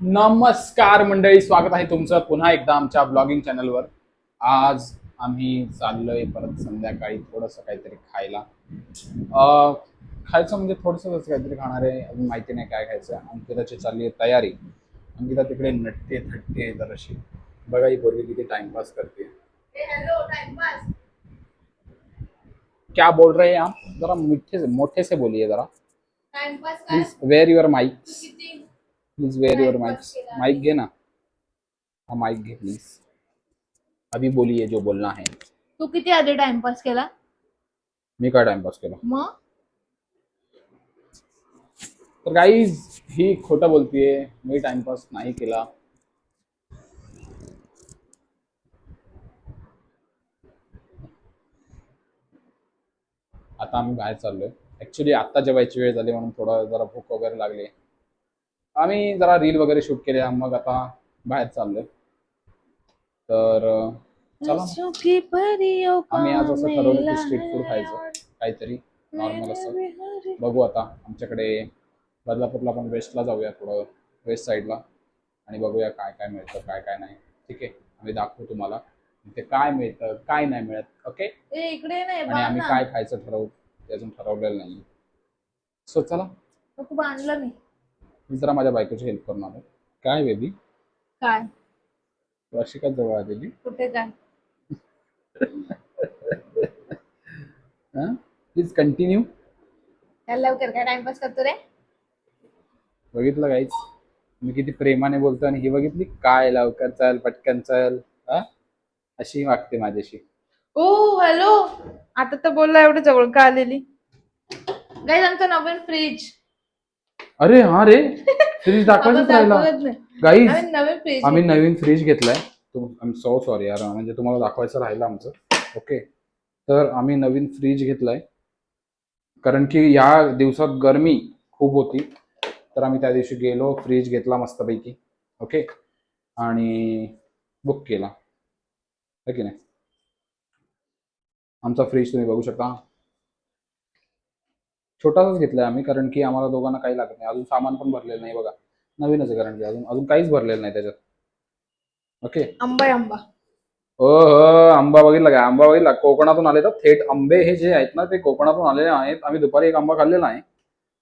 नमस्कार मंडळी, स्वागत आहे तुमचं पुन्हा एकदा आमच्या ब्लॉगिंग चॅनलवर. आज आम्ही चाललोय परत संध्याकाळी थोडंसं काहीतरी खायला. खायचं म्हणजे थोडंसं काहीतरी खाणार आहे, अजून माहिती नाही काय खायचं. अंकिताची चालली आहे तयारी. अंकिता तिकडे नटते थटते जराशी. बघा ही पोरगी किती टाइमपास करते. क्या बोल रहे हैं आप? जरा मीठे से मोठे से बोलिए जरा. Please wear your mic. Please wear your mic. Mic घे ना. हाँ माइक घे प्लीज. अभी बोलिए जो बोलना है. तू किती आधी टाइमपास केला? मी काय टाइमपास केला? मग तर गाईज ही खोटं बोलतीये, मी टाइमपास नाही केला. आता आम्ही बाहेर चाललोय. ऍक्च्युली आता जेवायची वेळ झाली म्हणून थोडं जरा भूक वगैरे लागली. आम्ही जरा रील वगैरे शूट केले, मग आता बाहेर चाललोय. तर चला आम्ही आज असं ठरवलं की स्ट्रीट फूड खायचं काहीतरी नॉर्मल असं. बघू आता आमच्याकडे बदलापूरला पण वेस्टला जाऊया, थोडं वेस्ट साईडला, आणि बघूया काय काय मिळतं काय काय नाही. ठीक आहे, आम्ही दाखवू तुम्हाला ते काय मिळतं काय नाही मिळत. ओके, इकडे नाही आणि आम्ही काय खायचं ठरवू ते अजून ठरवलेलं नाही. सो चला. खूप आणलं मी जरा माझ्या बायकोची हेल्प करून आलो. काय बेबी? काय वर्षिका जवळ आलेली. कुठे काय प्लीज कंटिन्यू. लवकर काय टाइमपास करतो रे? बघितलं गाईच, मी किती प्रेमाने बोलतो आणि ही बघितली काय लवकर चल पटकन चल. अशी वागते माझ्याशी. ओ हॅलो, आता तर बोलला एवढं जवळ का आलेली? गाईज आमचं नवीन फ्रीज. अरे हा रे, फ्रीज दाखवायचंच राहिला गाईज. आम्ही नवीन फ्रीज घेतलाय. आय एम सो सॉरी यार, म्हणजे तुम्हाला दाखवायचं राहिलं आमचं. ओके, तर आम्ही नवीन फ्रीज घेतलाय कारण की या दिवसात गरमी खूप होती. तर आम्ही त्या दिवशी गेलो, फ्रीज घेतला मस्तपैकी. ओके, आणि बुक केला है की नाही. आमचा फ्रीज तुम्ही बघू शकता, छोटासाच घेतलाय आम्ही कारण की आम्हाला दोघांना काही लागत नाही. अजून सामान पण भरलेलं नाही बघा, नवीनच आहे कारण की अजून अजून काहीच भरलेलं नाही त्याच्यात. ओके, आंबा आंबा हो हो, आंबा बघितला का? आंबा बघितला, कोकणातून आले तर थेट आंबे हे जे आहेत ना ते कोकणातून आलेले आहेत. आम्ही दुपारी एक आंबा खाल्लेला आहे.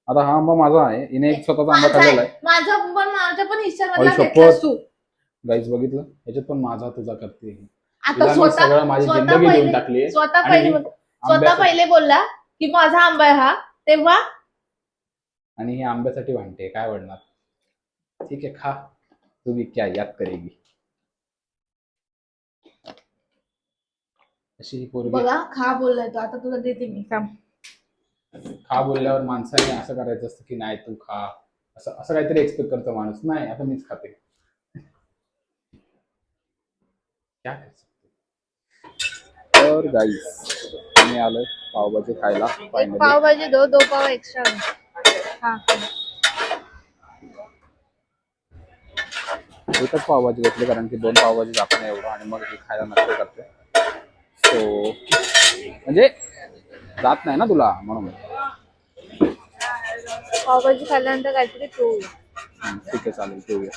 आता हा आंबा माझा आहे, हिने एक स्वतःचा आंबा खाल्लेला आहे. माझा पण हिस्सा. गाईज बघितलं, याच्यात पण माझा तुझा करते. सगळं माझी जिंदगी देऊन टाकली. स्वतः पहिले बोलला की माझा आंबा आहे हा, तेव्हा आणि ही आंब्यासाठी भांडते. काय वाढणार? ठीक आहे, खा, तू भी क्या याद करेगी. अशी ही पोरगी. बघा खा बोललाय तो, आता तुला देते मी काम. खा बोलल्यावर माणसाने असं करायचं असतं की नाही तू खा, असं असं काहीतरी एक्सपेक्ट करतो माणूस. नाही, आता मीच खाते. क्या कर सकते. तर गाईस आम्ही आलोय पावभाजी खायला. पावभाजी दो पाव एक्स्ट्रा हा. एकच पावभाजी घेतली कारण की 2 पावभाजी जात नाही एवढं, आणि मग हे खायला नसते करते. सो म्हणजे जात नाही ना तुला म्हणून. पावभाजी खाल्ल्यानंतर काहीतरी ठेवू. ठीक आहे, चालेल, ठेवूया.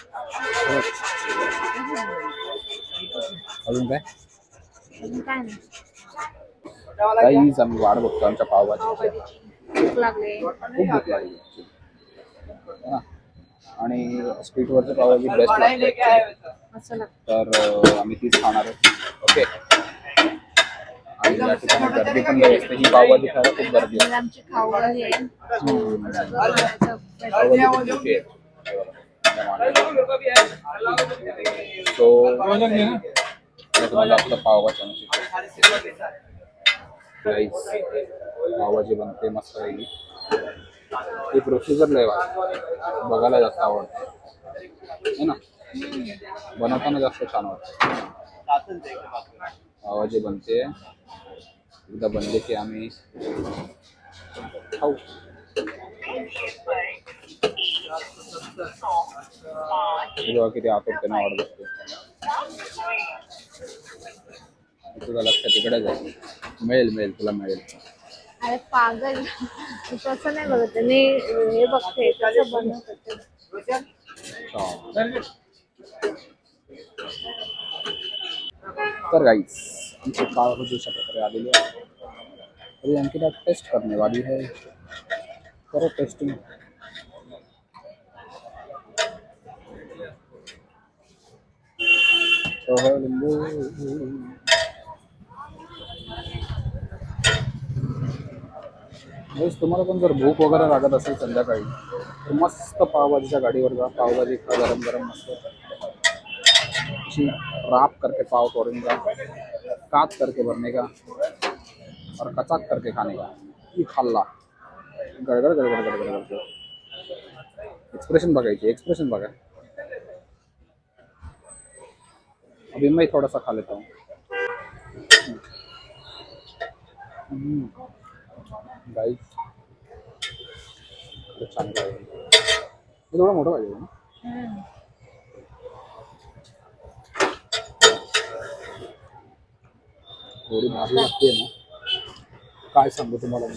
अजून काय? काय नाही, काहीच आम्ही वाट बघतो आमच्या पावभाजी. भूक लागली, खूप भूक लागली आणि स्ट्रीटवरची पावभाजी बेस्ट लागते. तर आम्ही तीच खाणार आहे. ओके, आणि या ठिकाणी गर्दी पण लई असते. ही पावभाजी खायला खूप गर्दी असते. आमची खावळी आहे. तुम्हाला आपलं पावभाजी पावभाजी बनते मस्त राहिली. ही प्रोसिजर लय बघायला जास्त आवडते है ना, बनवताना जास्त छान वाटतं. पावभाजी बनते, एकदा बनले की आम्ही खाऊ. जेव्हा किती आतुरतेने आवडत असते. तुझं लक्ष तिकडे जाईल. मिळेल तुला मिळेल. अरे पागल, तसं नाही बघत मी, हे बघते कसं बनवतात. तर गाइस आमची पावभाजी अशा प्रकारे आलेली आहे. अभी अंकिता टेस्ट करने वाली है. करो टेस्टिंग. तुम्हाला पण जर भूक वगैरे लागत असेल संध्याकाळी तर मस्त पावभाजीच्या गाडीवर जा. पावभाजी खा गरम गरम मस्त. राप करके पाव तोड़ेगा, काट करके भरने का और कचाक करके खाने का. ही खाल्ला गडगड गडगड गडगड गडगड. एक्सप्रेशन बघायची. एक्सप्रेशन बघा. अभी मैं थोड़ा सा खा लेता हूँ. गाइस छान आहे. थोडं मोठं पाहिजे ना. थोडी भाजी लागते ना, काय सांगू तुम्हाला.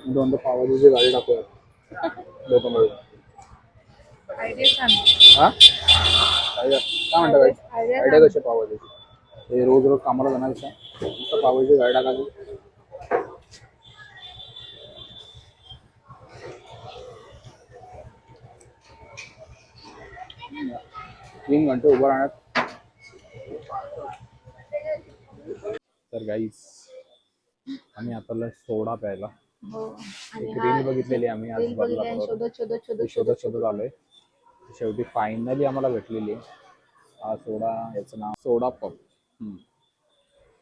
दोन पावभाजीची गाडी टाकूया दोघं मिळून. हा काय म्हणता गाईस? आयडिया कशी पावभाजीची? हे रोज रोज कामाला जाण्यापेक्षा नुसतं पावभाजीची गाडी टाकायची. 3 घंटे उभं राहण्यात. तर गाईस आम्ही आता सोडा प्यायला एक रील बघितलेली आम्ही आज शोधत आलोय. शेवटी फायनली आम्हाला भेटलेली हा सोडा. याचं नाव सोडा पब.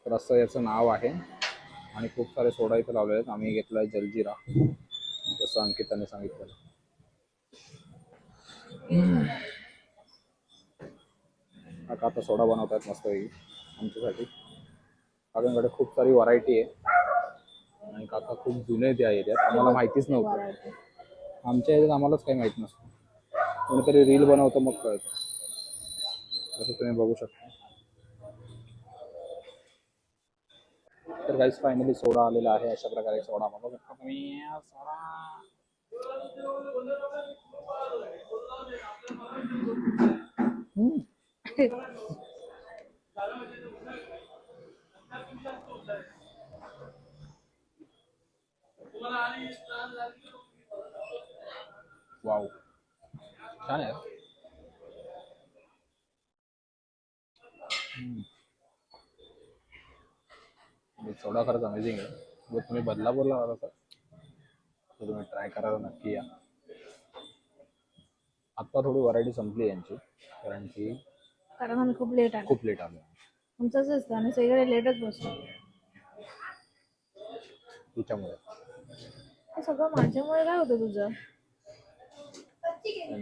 तर असं याचं नाव आहे आणि खूप सारे सोडा इथे लावले आहेत. आम्ही घेतलाय जलजिरा जसं अंकिताने सांगितलं. काका आता सोडा बनवतात मस्त आमच्यासाठी. काकांकडे खूप सारी व्हरायटी आहे आणि काका खूप जुने त्या एरियात. आम्हाला माहितीच नव्हतं. आमच्या एरियात आम्हालाच काही माहित नसतं. कोणीतरी रील बनवतं मग कळतं. असं तुम्ही बघू शकता. तर गाईस फायनली सोडा आलेला आहे. अशा प्रकारे सोडा बघू शकता तुम्ही. सोडा वाव छान आहे. सोडा खरंच अमेझिंग आहे. जर तुम्ही बदलापूरला आला तर तुम्ही ट्राय करायला नक्की या. आता थोडी व्हरायटी संपली यांची कारण आम्ही खूप लेट आलो. आमचंच असतं आम्ही सगळे लेटच बसतो. तिच्यामुळे सगळं माझ्यामुळे काय होतं तुझं?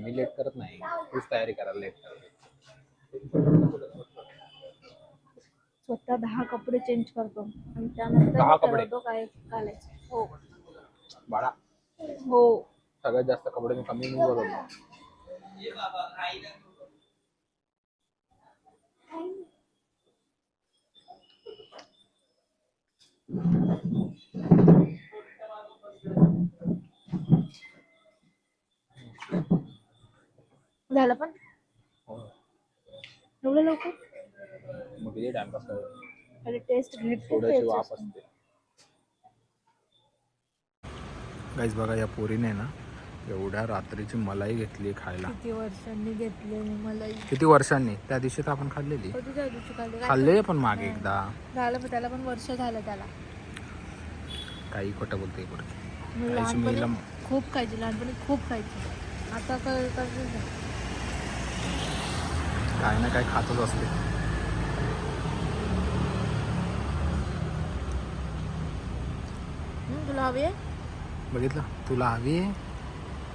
मी लेट करत नाही. तूच तयारी करायला लेट कर. स्वतः 10 कपडे चेंज करतो आणि त्यानंतर 10 कपडे काय घालायचं. हो बाळा. हो सगळ्यात जास्त कपडे मी कमी मी बदलतो. झालं पण एवढं लवकर? मग किती टाइमपास अरे टेस्ट घेत थोड्याची वाफ असते. गाईस बघा या पोरीने ना एवढ्या रात्रीची मलाई घेतली खायला. किती वर्षांनी घेतली मलाई. किती वर्षांनी? त्या दिवशी तर आपण खाल्लेली. खाल्ले पण मागे एकदा. झालं पण त्याला पण वर्ष झालं त्याला. काही खोटं बोलते पोरगी. खूप खायची लहानपणी खूप खायची. आता काय ना काय खातच असते. तुला हवी आहे? बघितलं तुला हवी आहे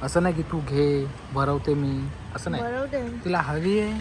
असं नाही की तू घे भरवते मी असं नाही. बरोबर तिला हवी आहे